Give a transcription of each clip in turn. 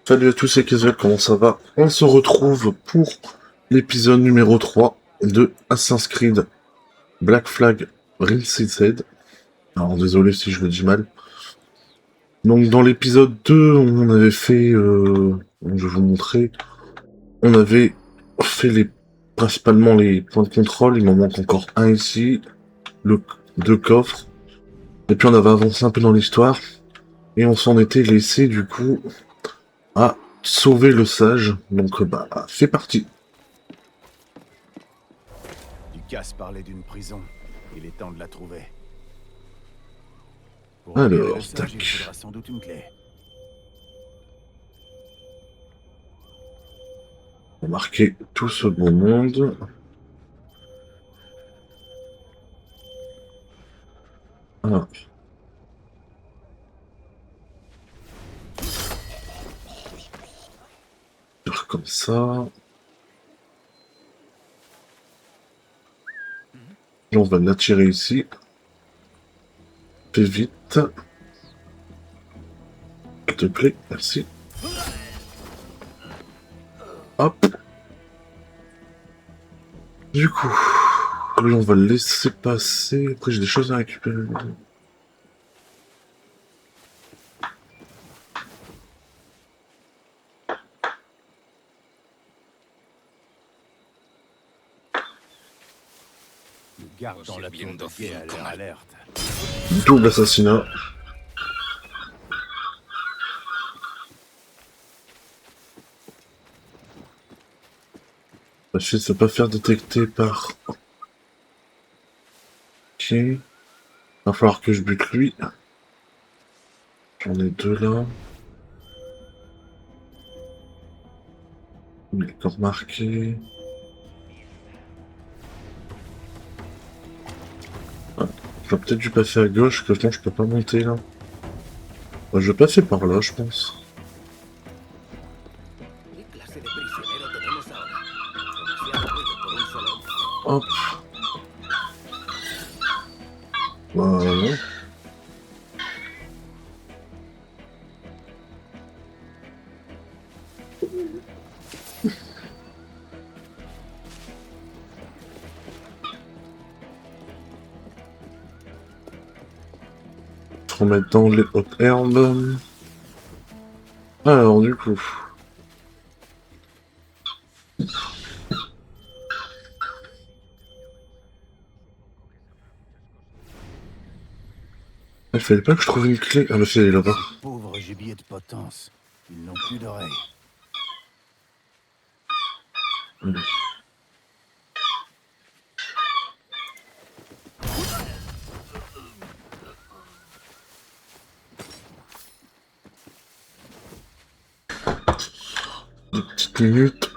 Salut à tous, c'est Casual, comment ça va? On se retrouve pour l'épisode numéro 3 de Assassin's Creed Black Flag Reloaded. Alors désolé si je le dis mal. Donc dans l'épisode 2, on avait fait, je vais vous montrer, on avait fait principalement les points de contrôle, il m'en manque encore un ici, le deux coffres, et puis on avait avancé un peu dans l'histoire, et on s'en était laissé du coup à sauver le sage, donc bah c'est parti. Lucas parlait d'une prison. Il est temps de la trouver. Pour libérer le Alors, sage, il tac. faudra sans doute une clé. On va marquer tout ce beau monde. Voilà. Faire comme ça. Et on va l'attirer ici. Fais vite. S'il te plaît, merci. Hop. Du coup, lui on va le laisser passer. Après j'ai des choses à récupérer. Le garde dans la tour de guet a l'air alerte. Double assassinat. La fille ne se pas faire détecter par... Ok. Va falloir que je bute lui. J'en ai deux là. Il est encore marqué. Ah, j'aurais peut-être dû passer à gauche, que sinon je peux pas monter là. Ouais, je vais passer par là, je pense. Hop. Voilà. Se remettre dans les hautes herbes. Alors, du coup. Il fallait pas que je trouve une clé. Ah, bah, c'est là-bas. Pauvre gibier de potence. Ils n'ont plus d'oreilles. Deux petites minutes.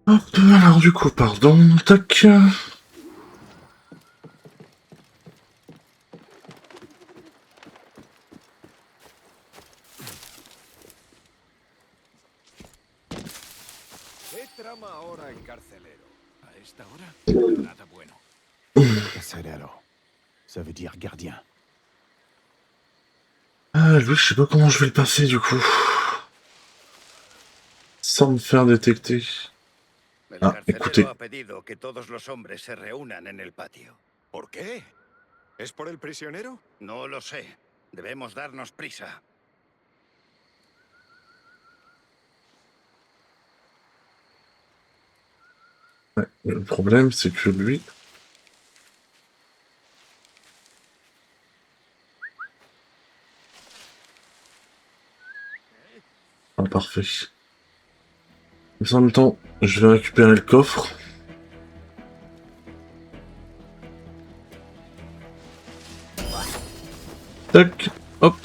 Hop, alors, du coup, pardon. Tac. Carcelero. Ça veut dire gardien. Ah, lui, je sais pas comment je vais le passer, du coup. Sans me faire détecter. El Ah, carcelero écoutez. ha pedido que todos los hombres se reúnan en el patio. ¿Por qué? ¿Es por el prisionero? No lo sé. Debemos darnos prisa. Ouais, le problème, c'est que lui... Ah, parfait. Mais en même temps, je vais récupérer le coffre. Tac, hop.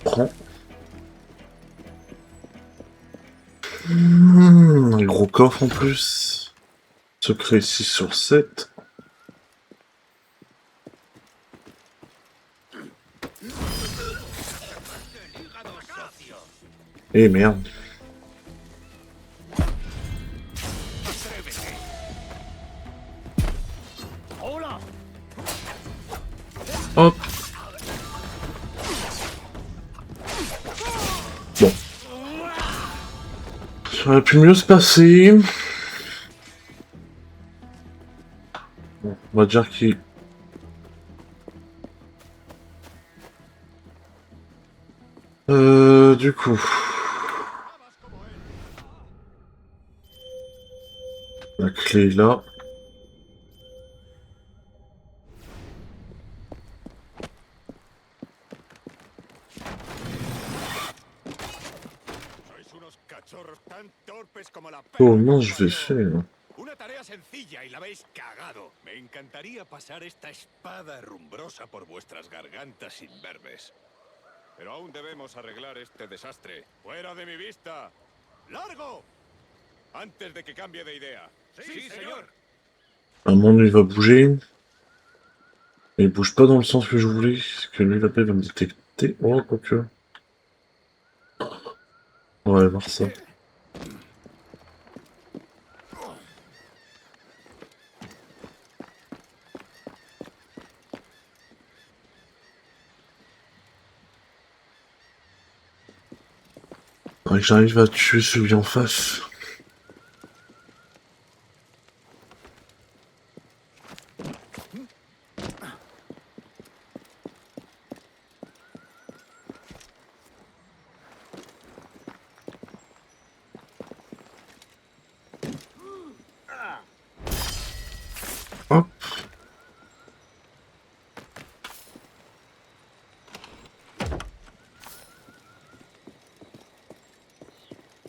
Prends. Un gros coffre en plus. Secret 6 sur 7. Eh merde. Hop. Ça aurait pu mieux se passer. Bon, on va dire qu'il... Du coup... La clé est là. Sois unos cachorros tan torpes como la perra Comment que je vais parió. faire? Una tarea sencilla y la habéis cagado. Me encantaría pasar esta espada herrumbrosa por vuestras gargantas imberbes. Pero aún debemos arreglar este desastre. ¡Fuera de mi vista! ¡Largo! Antes de que cambie de idea. Sí, señor. À un moment donné, il va bouger. Mais il bouge pas dans le sens que je voulais. Parce que lui, la paix va me détecter. Oh, quoique. On va aller voir ça. Faudrait que j'arrive à tuer celui en face. Hop.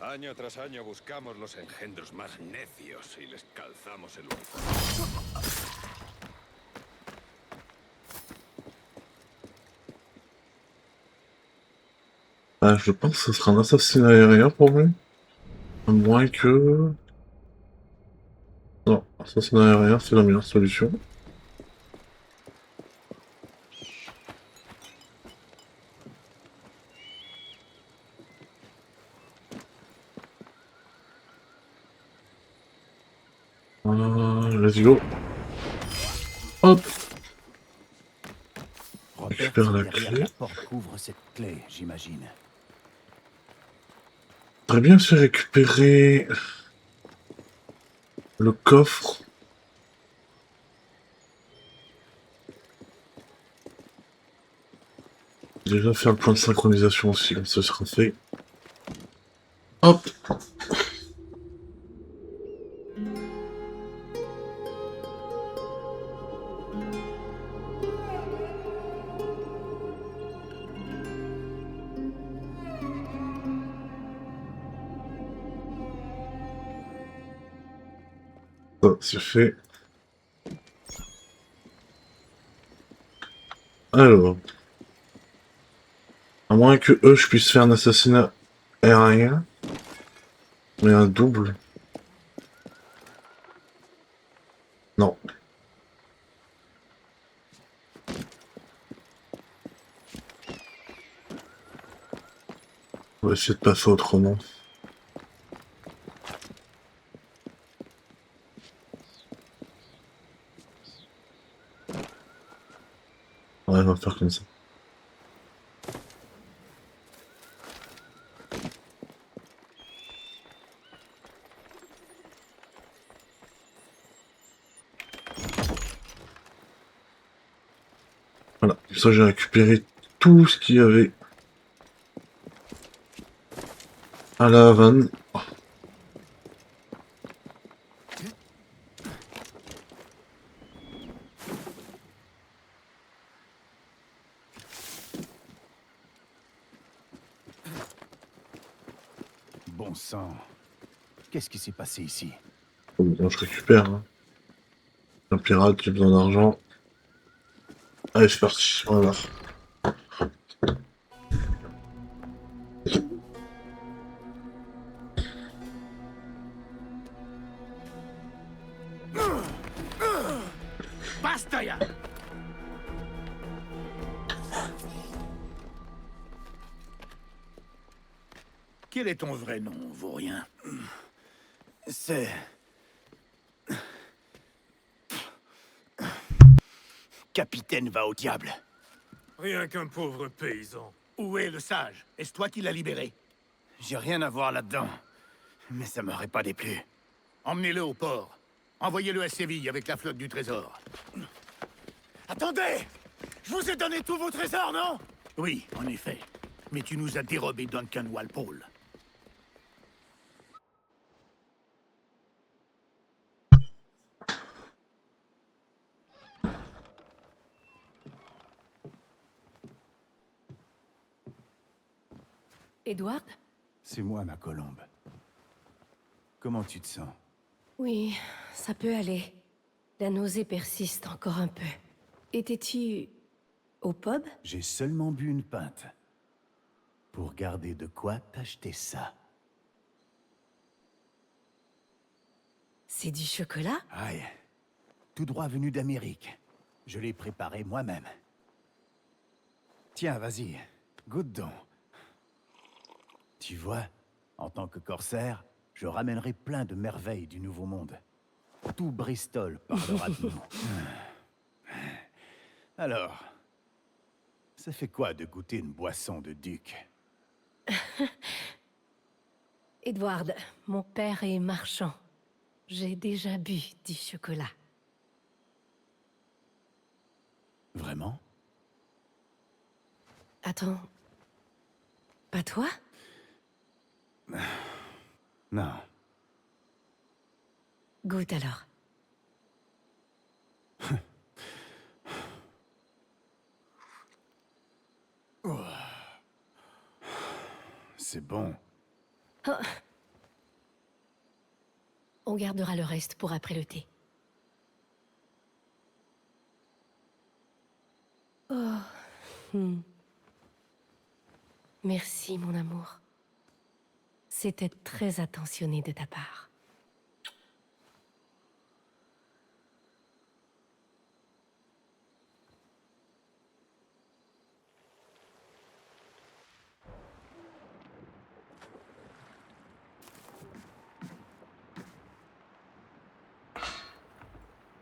Año tras año buscamos los engendros más necios y les calzamos el uniforme. Ah, je pense que ce sera un assassinat aérien pour lui. À moins que... Non, assassinat aérien, c'est la meilleure solution. Let's go. Hop. Robert, Récupère la derrière clé. la porte couvre cette clé, j'imagine. Très bien, c'est récupérer le coffre. Déjà faire le point de synchronisation aussi, comme ça ce sera fait. Hop. Ça, c'est fait. Alors. À moins que eux, je puisse faire un assassinat aérien. Mais un double. Non. On va essayer de passer autrement. Ouais, on va faire comme ça. Voilà, comme ça j'ai récupéré tout ce qu'il y avait à la Havane. Bon sang. Qu'est-ce qui s'est passé ici? Bon, je récupère. Hein. Un pirate, j'ai besoin d'argent. Allez, c'est parti. Voilà. ¡Basta ya! Quel est ton vrai nom, vaurien? C'est... Capitaine va au diable. Rien qu'un pauvre paysan. Où est le sage? Est-ce toi qui l'as libéré? J'ai rien à voir là-dedans. Mais ça m'aurait pas déplu. Emmenez-le au port. Envoyez-le à Séville avec la flotte du trésor. Attendez! Je vous ai donné tous vos trésors, non? Oui, en effet. Mais tu nous as dérobé Duncan Walpole. Edward? C'est moi, ma colombe. Comment tu te sens? Oui, ça peut aller. La nausée persiste encore un peu. Étais-tu au pub? J'ai seulement bu une pinte. Pour garder de quoi t'acheter ça. C'est du chocolat? Aïe. Tout droit venu d'Amérique. Je l'ai préparé moi-même. Tiens, vas-y. Goûte donc. Tu vois, en tant que corsaire, je ramènerai plein de merveilles du Nouveau Monde. Tout Bristol parlera de nous. Alors, ça fait quoi de goûter une boisson de duc? Edward, mon père est marchand. J'ai déjà bu du chocolat. Vraiment? Attends. Pas toi? Non. Goûte alors. C'est bon. Oh. On gardera le reste pour après le thé. Oh. Merci, mon amour. C'était très attentionné de ta part.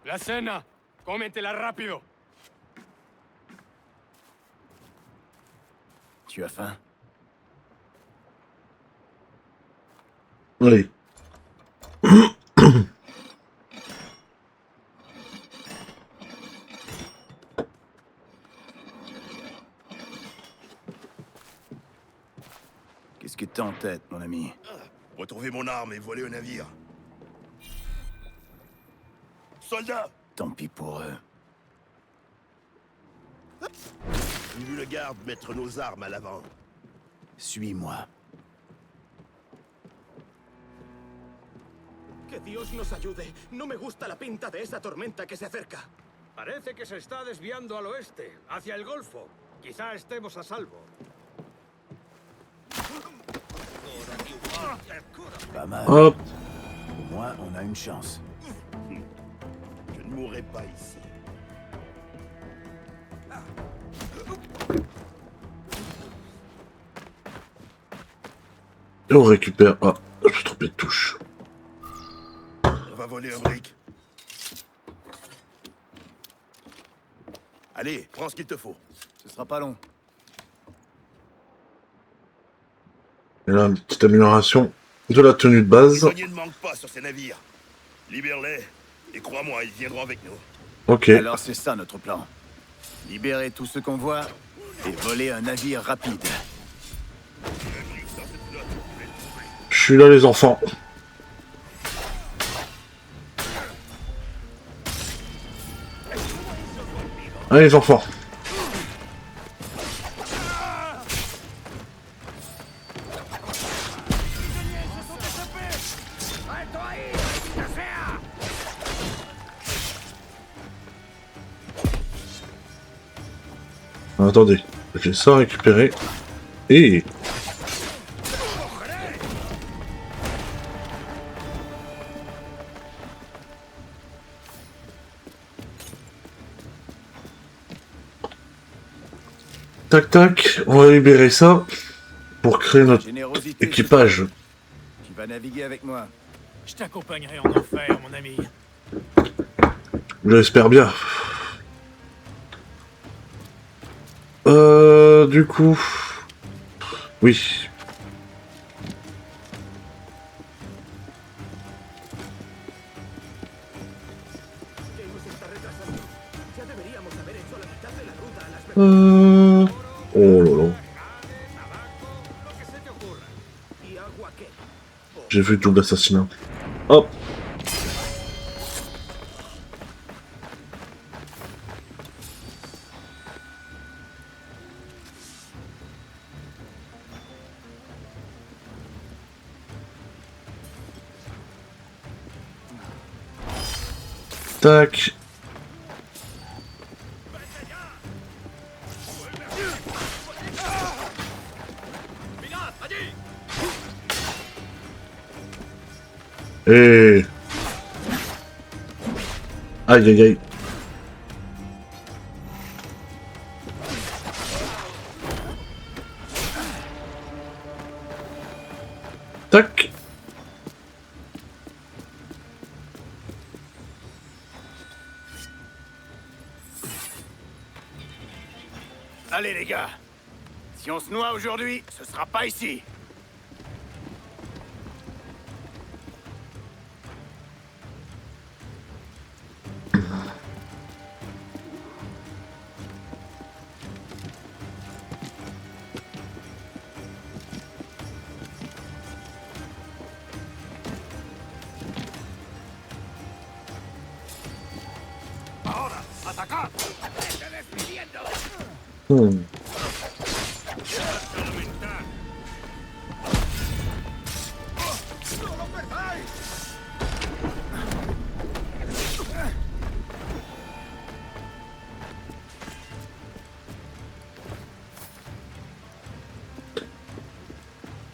La cena. Cómetela rápido. Tu as faim? Allez. Qu'est-ce que t'as en tête, mon ami? Retrouver mon arme et voler au navire. Soldats! Tant pis pour eux. J'ai vu le garde mettre nos armes à l'avant. Suis-moi. Que Dios nos ayude. No me gusta la pinta de esa tormenta que se acerca. Parece que se está desviando al oeste, hacia el Golfo. Quizá estemos a salvo. Pas mal. Hop. Au moins, on a une chance. Je ne mourrai pas ici. Et on récupère... Ah, je me suis trompé de touche. On va voler un brick. Allez, prends ce qu'il te faut. Ce sera pas long. Et là, une petite amélioration de la tenue de base. Les douaniers ne manquent pas sur ces navires. Libère-les, et crois-moi, ils viendront avec nous. Ok. Alors c'est ça notre plan. Libérer tout ce qu'on voit et voler un navire rapide. Je suis là, les enfants. Allez, les enfants. Attendez, j'ai ça récupéré. Et... Tac tac, on va libérer ça pour créer notre Générosité. équipage. Tu vas naviguer avec moi. Je t'accompagnerai en enfer, mon ami. Je l'espère bien. Du coup... Oui. Oh là là. ¿Y agua qué? J'ai vu double assassinat. Hop. Tac. Et... Aïe aïe aïe. Tac. Allez les gars, si on se noie aujourd'hui, ce sera pas ici. Ahora, atacad. ¡Vete despidiendo! ¡No lo perdáis!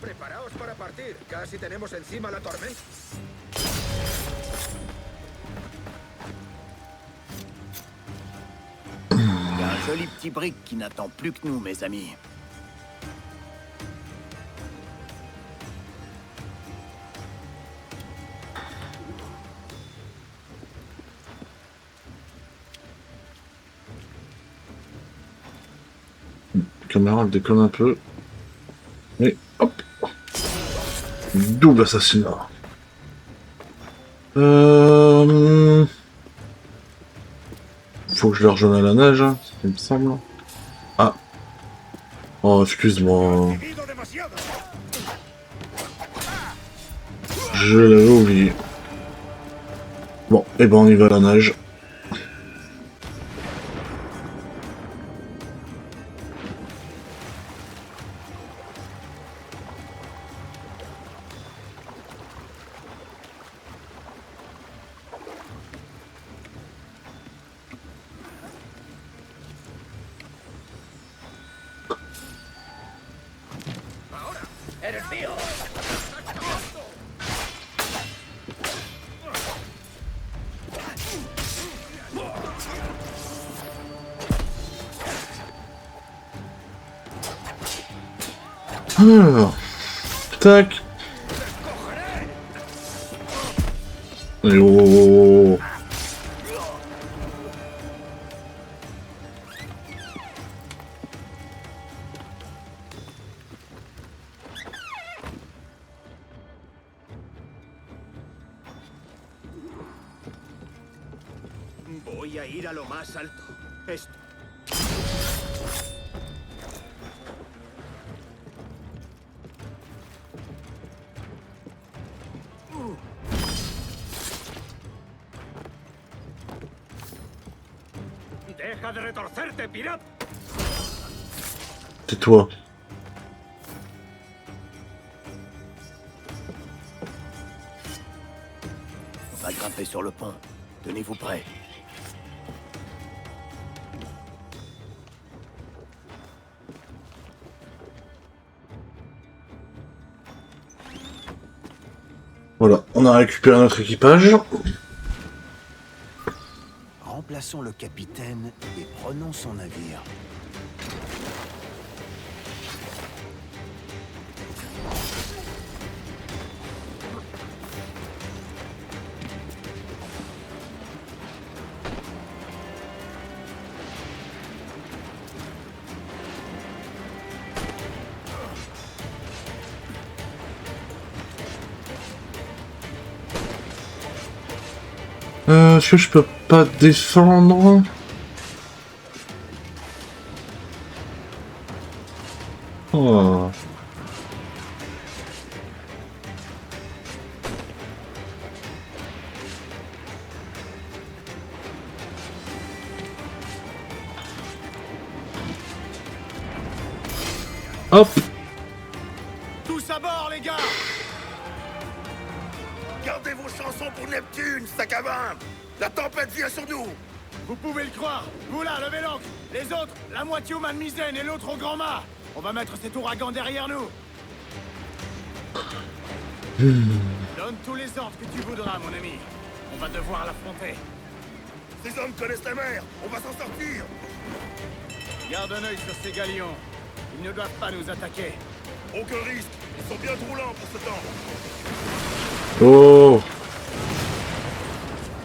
Preparaos para partir. Casi tenemos encima la tormenta. Il y a un joli petit brick qui n'attend plus que nous, mes amis. La caméra elle déconne un peu. Et hop. Double assassinat. Faut que je le rejoigne à la nage, hein, il me semble. Ah. Oh, excuse-moi. Je l'avais oublié. Bon, et ben on y va à la nage. ¡Eres mío! Alors, tac. Et oh. Voy a ir a lo más alto. Esto. ¡Deja de retorcerte, pirata! Tais-toi. On va grimper sur le pont. Tenez-vous prêts. Voilà, on a récupéré notre équipage. Remplaçons le capitaine et prenons son navire. Est-ce que je peux pas défendre? Oh. Hop. Tous à bord, les gars! Gardez vos chansons pour Neptune, sac à vin. La tempête vient sur nous. Vous pouvez le croire! Vous là, levez l'ancre! Les autres, la moitié au mât de misaine et l'autre au grand mât! On va mettre cet ouragan derrière nous! Donne tous les ordres que tu voudras, mon ami. On va devoir l'affronter. Ces hommes connaissent la mer. On va s'en sortir. Garde un œil sur ces galions. Ils ne doivent pas nous attaquer. Aucun risque. Ils sont bien trop lents pour ce temps. Oh.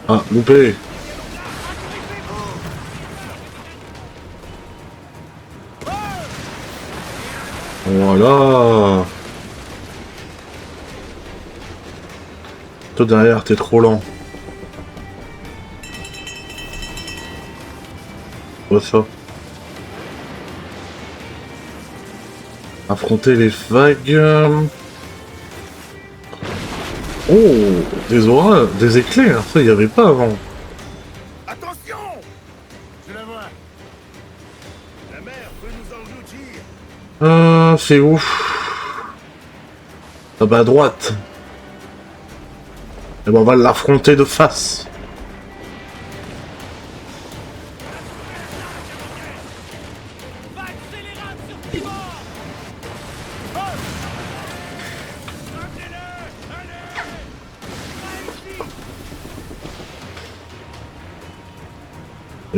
Ah, loupé. Voilà. Toi derrière, t'es trop lent. Oh ça. Affronter les vagues. Oh, des auras, des éclairs, ça y avait pas avant. Attention! Je la vois. La mer peut nous engloutir. C'est où? Ah bah à droite. Et ben on va l'affronter de face.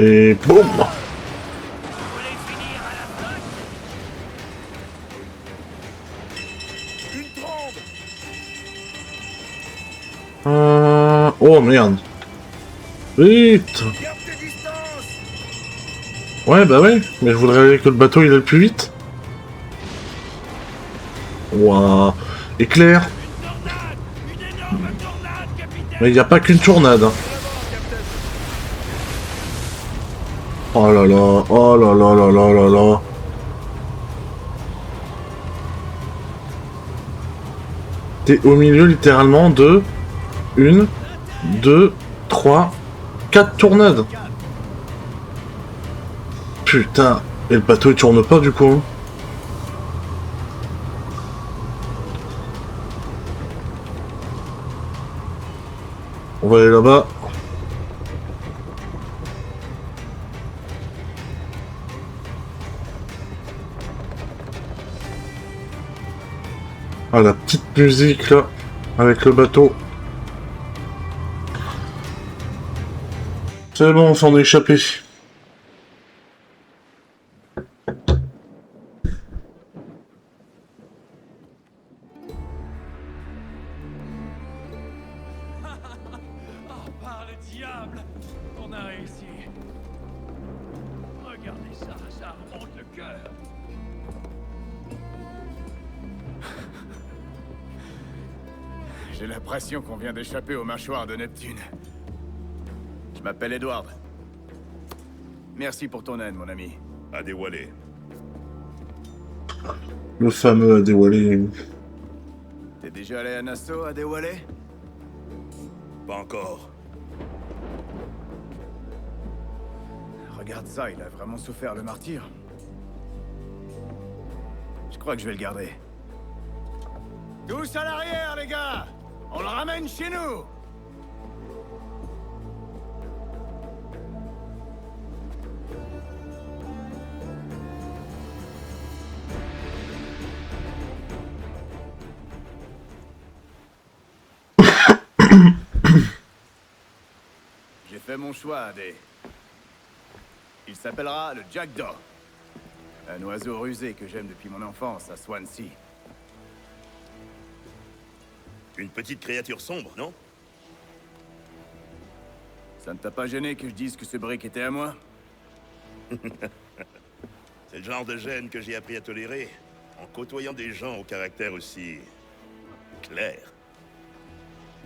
Et boum! Une trombe. Oh merde! Vite! Garde tes distances. Ouais bah ouais, mais je voudrais que le bateau il aille plus vite. Ouah! Éclair! Mais il n'y a pas qu'une tornade. Hein. Oh là là, oh là là là là là là. T'es au milieu littéralement de 1, 2, 3, 4 tornades. Putain, et le bateau il tourne pas du coup. On va aller là-bas. Ah, la petite musique là, avec le bateau. C'est bon, on s'en est échappé. Oh, par le diable! On a réussi. Regardez ça, ça remonte le cœur. J'ai l'impression qu'on vient d'échapper au mâchoire de Neptune. Je m'appelle Edward. Merci pour ton aide, mon ami. Adéwalé. Le fameux Adéwalé. T'es déjà allé à Nassau, Adéwalé? Pas encore. Regarde ça, il a vraiment souffert le martyr. Je crois que je vais le garder. Tous à l'arrière, les gars! On le ramène chez nous! J'ai fait mon choix, Adé. Il s'appellera le Jackdaw. Un oiseau rusé que j'aime depuis mon enfance à Swansea. Une petite créature sombre, non? Ça ne t'a pas gêné que je dise que ce brick était à moi? C'est le genre de gêne que j'ai appris à tolérer en côtoyant des gens au caractère aussi clair.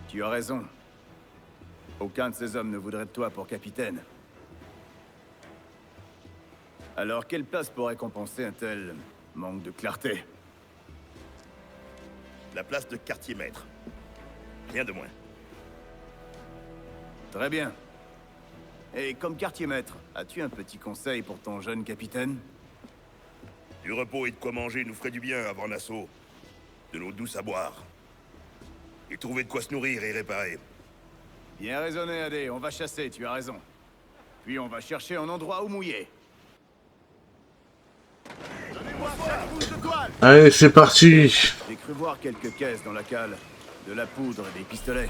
Tu as raison. Aucun de ces hommes ne voudrait de toi pour capitaine. Alors, quelle place pour récompenser un tel Manque de clarté. La place de quartier-maître. Rien de moins. Très bien. Et comme quartier-maître, as-tu un petit conseil pour ton jeune capitaine? Du repos et de quoi manger nous ferait du bien avant l'assaut. De l'eau douce à boire. Et trouver de quoi se nourrir et réparer. Bien raisonné, Adé. On va chasser, tu as raison. Puis on va chercher un endroit où mouiller. Donnez-moi 7 pouces de toile! Allez, c'est parti. J'ai cru voir quelques caisses dans la cale. De la poudre et des pistolets.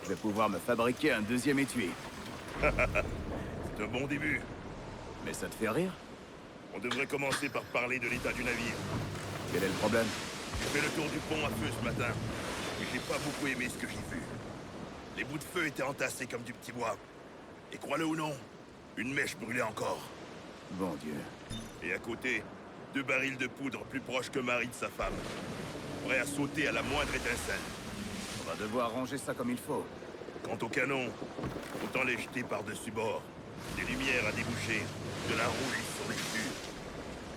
Je vais pouvoir me fabriquer un deuxième étui. C'est un bon début. Mais ça te fait rire? On devrait commencer par parler de l'état du navire. Quel est le problème? J'ai fait le tour du pont à feu ce matin. Et j'ai pas beaucoup aimé ce que j'ai vu. Les bouts de feu étaient entassés comme du petit bois. Et crois-le ou non, une mèche brûlait encore. Bon Dieu. Et à côté, 2 barils de poudre plus proches que Marie de sa femme. Prêts à sauter à la moindre étincelle. On va devoir ranger ça comme il faut. Quant au canon, autant les jeter par-dessus bord. Des lumières à déboucher, de la rouille sur les fûts.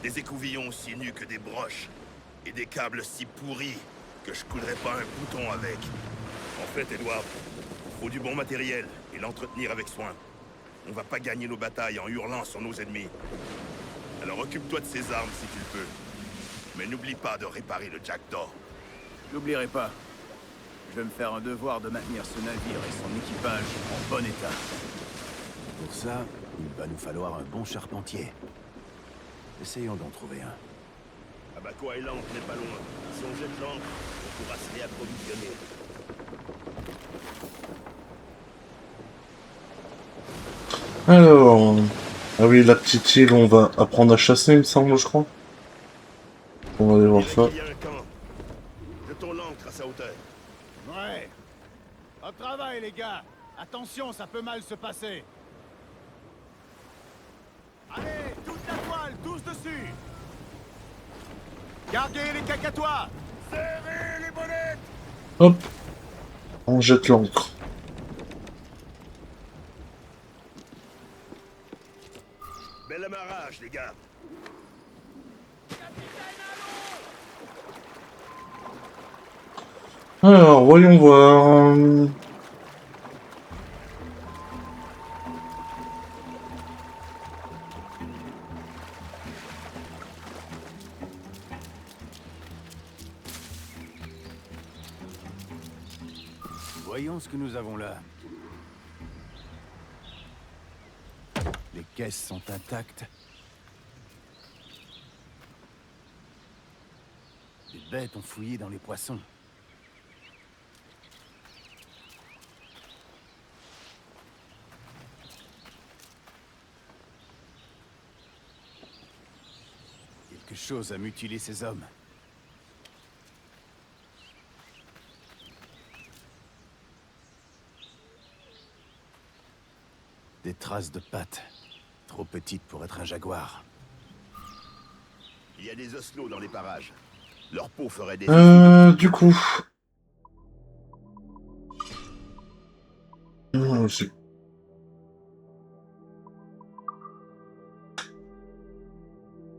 Des écouvillons aussi nus que des broches. Et des câbles si pourris que je coudrais pas un bouton avec. En fait, Edward, faut du bon matériel et l'entretenir avec soin. On va pas gagner nos batailles en hurlant sur nos ennemis. Alors occupe-toi de ces armes si tu le peux. Mais n'oublie pas de réparer le Jackdaw. N'oublierai pas. Je vais me faire un devoir de maintenir ce navire et son équipage en bon état. Pour ça, il va nous falloir un bon charpentier. Essayons d'en trouver un. Abaco Island n'est pas loin. Si on jette l'ancre, on pourra se réapprovisionner. Alors... Ah oui, la petite île, on va apprendre à chasser, il me semble, je crois. On va aller voir ça. Il y a un camp. Jetons l'ancre à sa hauteur. Ouais. Au travail, les gars. Attention, ça peut mal se passer. Allez, toute la toile, tous dessus. Gardez les cacatois. Serrez les bonnettes. Hop. On jette l'ancre. Bel amarrage, les gars. Alors, voyons voir. Voyons ce que nous avons là. Les caisses sont intactes. Les bêtes ont fouillé dans les poissons. Quelque chose a mutilé ces hommes. Des traces de pattes, trop petites pour être un jaguar. Il y a des osselots dans les parages. Leur peau ferait des... Du coup... c'est...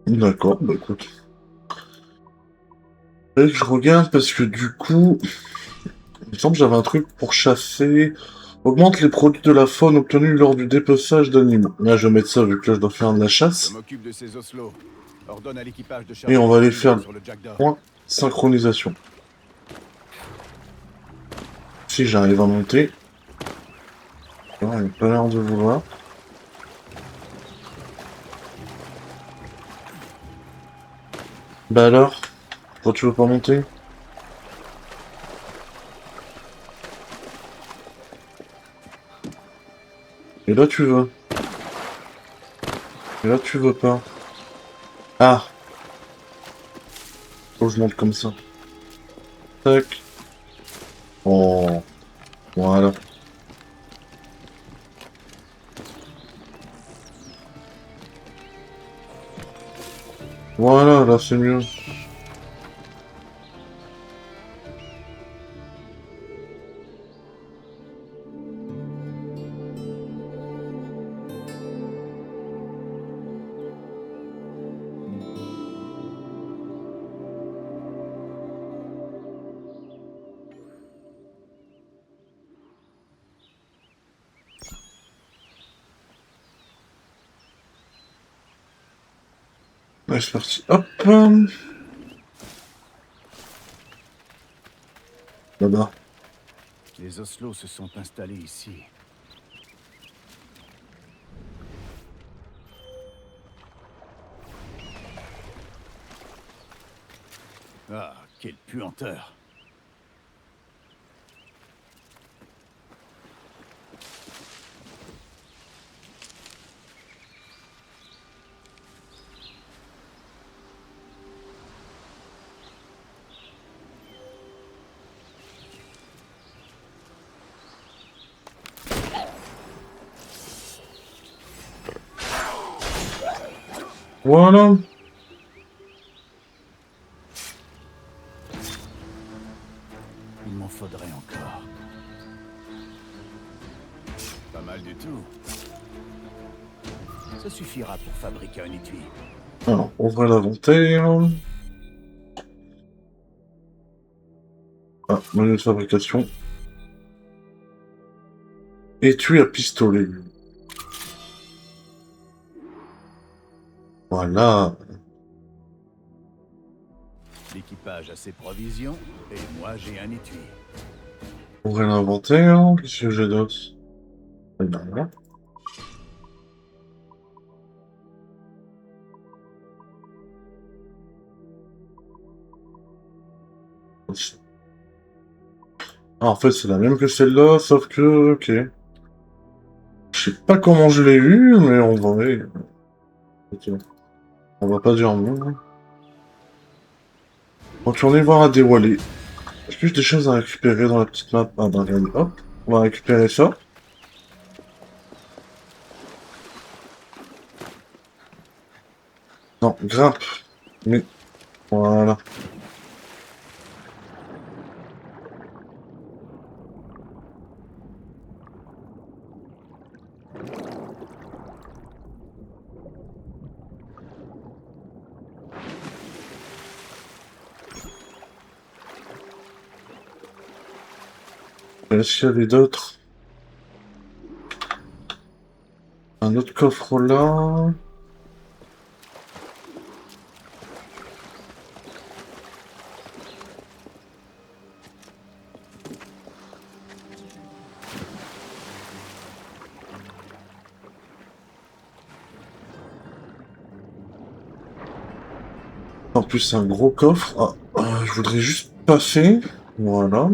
D'accord, bah écoute. Faudrait que je regarde parce que du coup... Il me semble que j'avais un truc pour chasser... Augmente les produits de la faune obtenus lors du dépeçage d'animaux. Là, je vais mettre ça vu que là, je dois faire de la chasse. Je m'occupe de ces osselots. Ordonne à l'équipage de Et on va aller faire sur le Jackdaw. point synchronisation. Si j'arrive à monter. Non, il n'a pas l'air de vouloir. Bah alors? Pourquoi tu veux pas monter? Et là tu veux. Et là tu veux pas. Ah. Faut que je monte comme ça. Tac. Oh. Voilà. Voilà, là c'est mieux. Ouais, c'est parti. Hop. Là-bas. Les Oslos se sont installés ici. Ah, quelle puanteur! Voilà. Il m'en faudrait encore. Pas mal du tout. Ça suffira pour fabriquer un étui. Alors, ouvrez l'inventaire. Ah, menu de fabrication. Étui à pistolet. Voilà. L'équipage a ses provisions, et moi j'ai un étui. Ouvrez l'inventaire. Qu'est-ce que j'ai d'autre? Eh ben, voilà. Ah, en fait, c'est la même que celle-là, sauf que... Ok. Je sais pas comment je l'ai eu, mais on va... Ok. On va pas dire non. Retournez voir à Déwalé. Est-ce que j'ai des choses à récupérer dans la petite map? Ah bah regardez, hop. On va récupérer ça. Non, grimpe. Mais... Voilà. Est-ce qu'il y avait d'autres? Un autre coffre là. En plus, c'est un gros coffre. Ah, je voudrais juste passer. Voilà.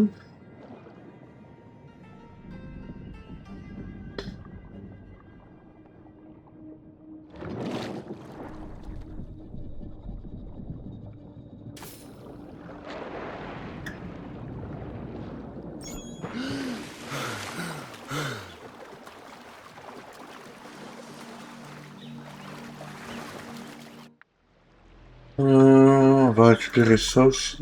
On va récupérer ça aussi.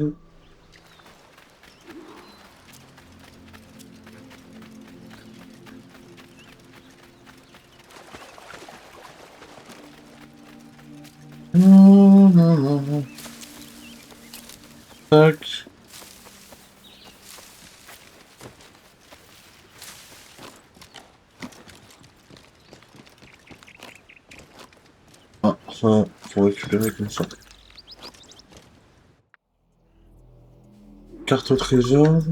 Tac. Ah, ça, faut récupérer comme ça. Carte au trésor.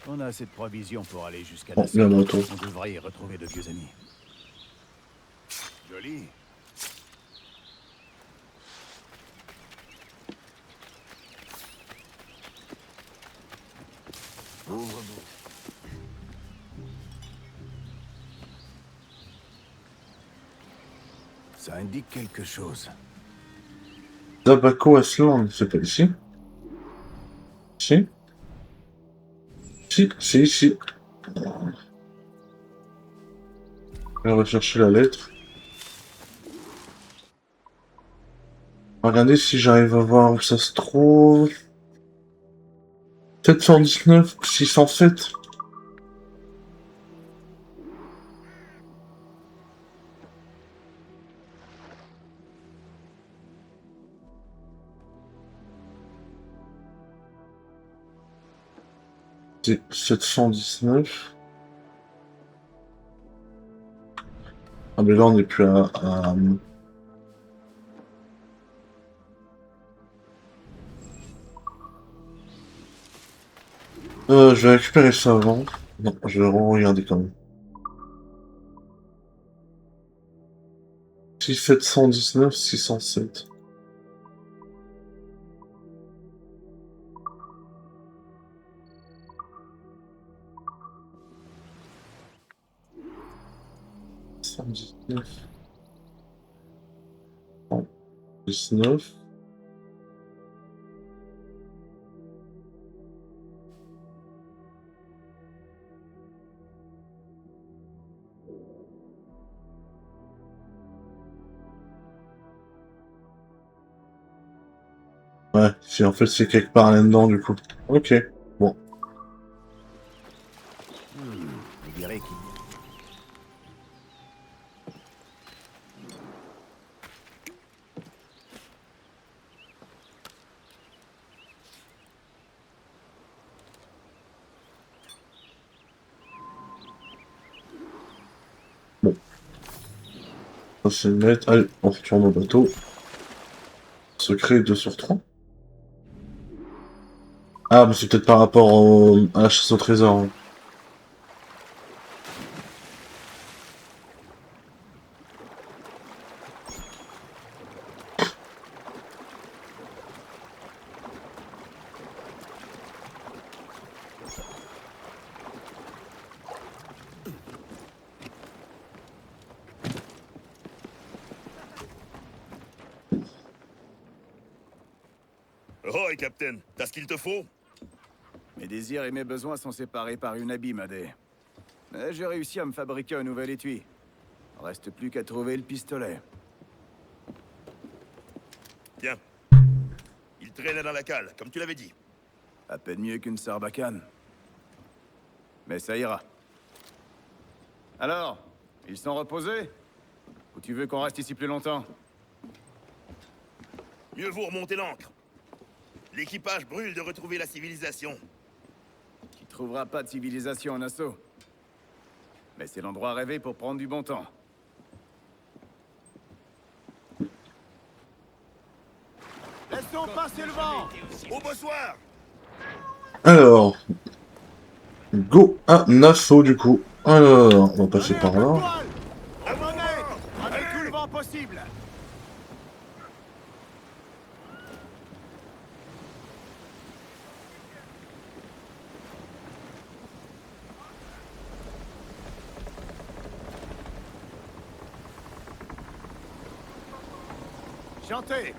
On a assez de provisions pour aller jusqu'à Bon, la bien Somme. retour. On devrait y retrouver de vieux amis. Joli. Ouvre-vous. Ça indique quelque chose. Tabaco Aslan, c'est pas ici? Si? Si, c'est ici. On va chercher la lettre. Regardez si j'arrive à voir où ça se trouve. 719, 607. C'était 719. Ah mais là on est plus à... je vais récupérer ça avant. Non, je vais regarder quand même. 719, 607. Oh, 19. Ouais, si en fait c'est quelque part là-dedans du coup. Ok, bon. On dirait qu'il... Bon. Ça c'est net. Allez, on retourne au bateau. Secret 2 sur 3. Ah, mais c'est peut-être par rapport à la chasse au trésor. Hein. Oh, et Captain, t'as ce qu'il te faut? Mes désirs et mes besoins sont séparés par une abîme, Adé. Mais j'ai réussi à me fabriquer un nouvel étui. Reste plus qu'à trouver le pistolet. Tiens. Il traînait dans la cale, comme tu l'avais dit. À peine mieux qu'une sarbacane. Mais ça ira. Alors, ils sont reposés? Ou tu veux qu'on reste ici plus longtemps? Mieux vaut remonter l'ancre. L'équipage brûle de retrouver la civilisation. Tu trouveras pas de civilisation en assaut. Mais c'est l'endroit rêvé pour prendre du bon temps. Laissons passer le vent! Au bonsoir! Alors, go à Nassau du coup. Alors, on va passer par là. À mon aide! Avec tout le vent possible! Chantez!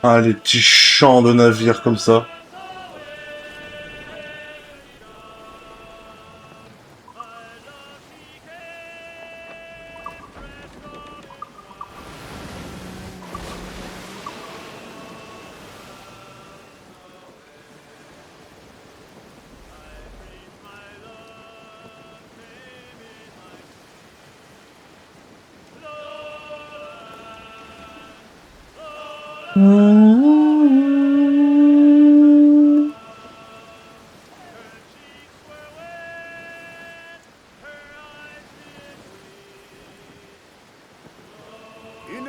Ah, les petits chants de navires comme ça. Une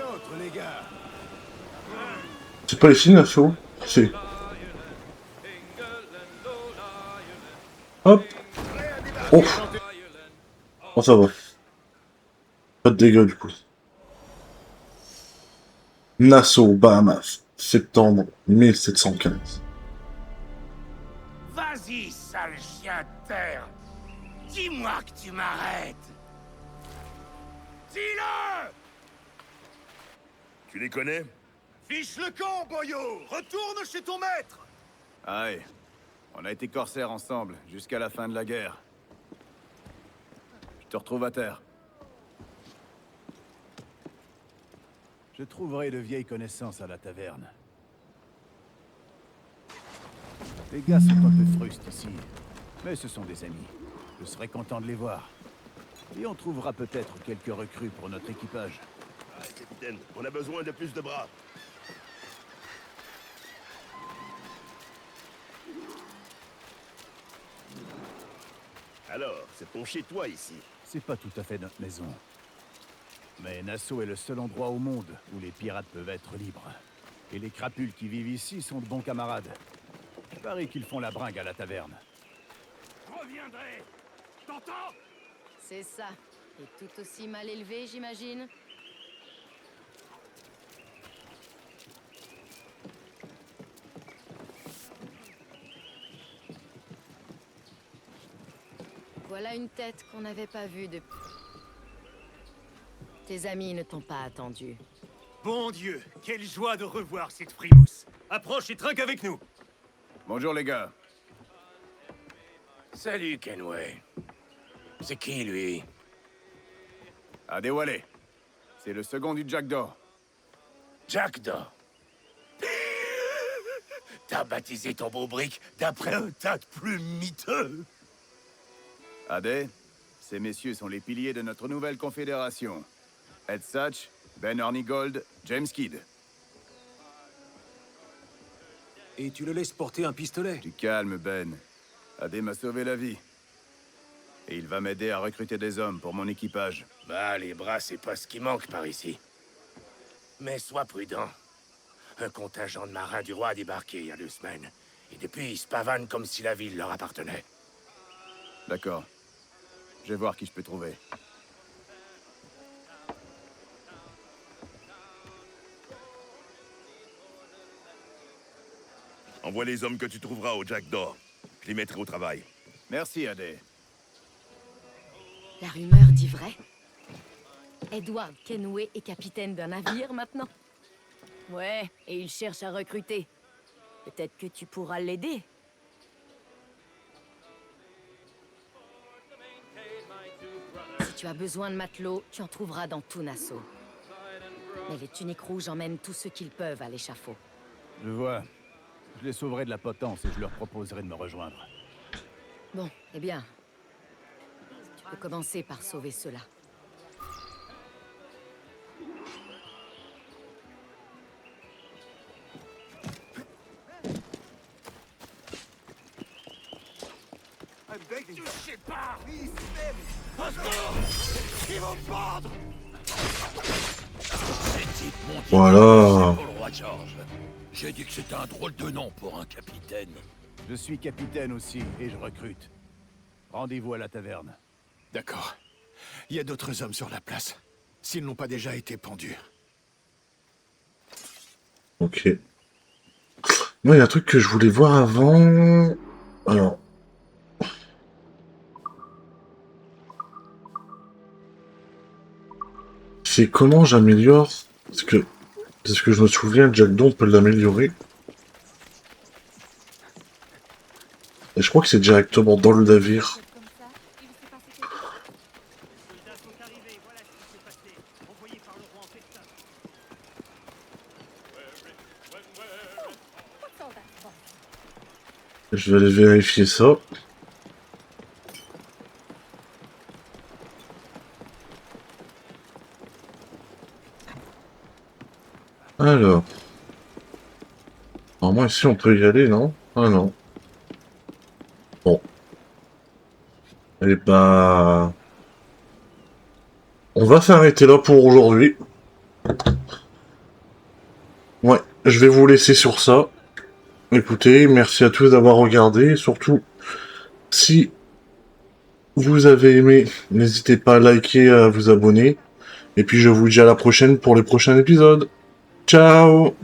autre, les gars! C'est pas ici, Nassau? C'est. Hop. Oh. Oh, ça va. Pas de dégâts du coup. Nassau, Bahamas, septembre 1715. Vas-y, sale chien de terre. Dis-moi que tu m'arrêtes. Dis-le! Tu les connais? Fiche le camp, boyau! Retourne chez ton maître! Aïe. On a été corsaires ensemble, jusqu'à la fin de la guerre. Je te retrouve à terre. Je trouverai de vieilles connaissances à la taverne. Les gars sont un peu frustes ici, mais ce sont des amis. Je serais content de les voir. Et on trouvera peut-être quelques recrues pour notre équipage. Ah, capitaine, on a besoin de plus de bras. Alors, c'est ton chez-toi ici. C'est pas tout à fait notre maison. Mais Nassau est le seul endroit au monde où les pirates peuvent être libres. Et les crapules qui vivent ici sont de bons camarades. Je parie qu'ils font la bringue à la taverne. Reviendrai. T'entends? C'est ça. Et tout aussi mal élevé, j'imagine. Voilà une tête qu'on n'avait pas vue depuis. Tes amis ne t'ont pas attendu. Bon Dieu, quelle joie de revoir cette frimousse. Approche et trinque avec nous. Bonjour les gars. Salut, Kenway. C'est qui, lui? Adewale. C'est le second du Jackdaw. Jackdaw. T'as baptisé ton beau brick d'après un tas de plumes miteux. Ade, ces messieurs sont les piliers de notre nouvelle confédération. Ed Satch, Ben Hornigold, James Kidd. Et tu le laisses porter un pistolet? Du calme, Ben. Ade m'a sauvé la vie. Et il va m'aider à recruter des hommes pour mon équipage. Bah, les bras, c'est pas ce qui manque par ici. Mais sois prudent. Un contingent de marins du roi a débarqué il y a 2 semaines. Et depuis, ils se pavanent comme si la ville leur appartenait. D'accord. Je vais voir qui je peux trouver. Envoie les hommes que tu trouveras au Jackdaw. Je les mettrai au travail. Merci, Ade. La rumeur dit vrai? Edward Kenway est capitaine d'un navire maintenant? Ouais, et il cherche à recruter. Peut-être que tu pourras l'aider. Si tu as besoin de matelots, tu en trouveras dans tout Nassau. Mais les tuniques rouges emmènent tous ceux qu'ils peuvent à l'échafaud. Je vois. Je les sauverai de la potence et je leur proposerai de me rejoindre. Bon, eh bien, tu peux commencer par sauver ceux-là. Touchez pas! Ils vont me pendre! Ces types m'ont dit Voilà. pour le roi George. J'ai dit que c'était un drôle de nom pour un capitaine. Je suis capitaine aussi et je recrute. Rendez-vous à la taverne. D'accord. Il y a d'autres hommes sur la place. S'ils n'ont pas déjà été pendus. Ok. Moi, il y a un truc que je voulais voir avant. Alors. C'est comment j'améliore. Parce que je me souviens, Jackdaw, on peut l'améliorer. Et je crois que c'est directement dans le navire. Je vais aller vérifier ça. Alors. Normalement ici on peut y aller, non? Ah non. Bon. Et bah... On va s'arrêter là pour aujourd'hui. Ouais, je vais vous laisser sur ça. Écoutez, merci à tous d'avoir regardé. Et surtout, si vous avez aimé, n'hésitez pas à liker, à vous abonner. Et puis je vous dis à la prochaine pour les prochains épisodes. Ciao!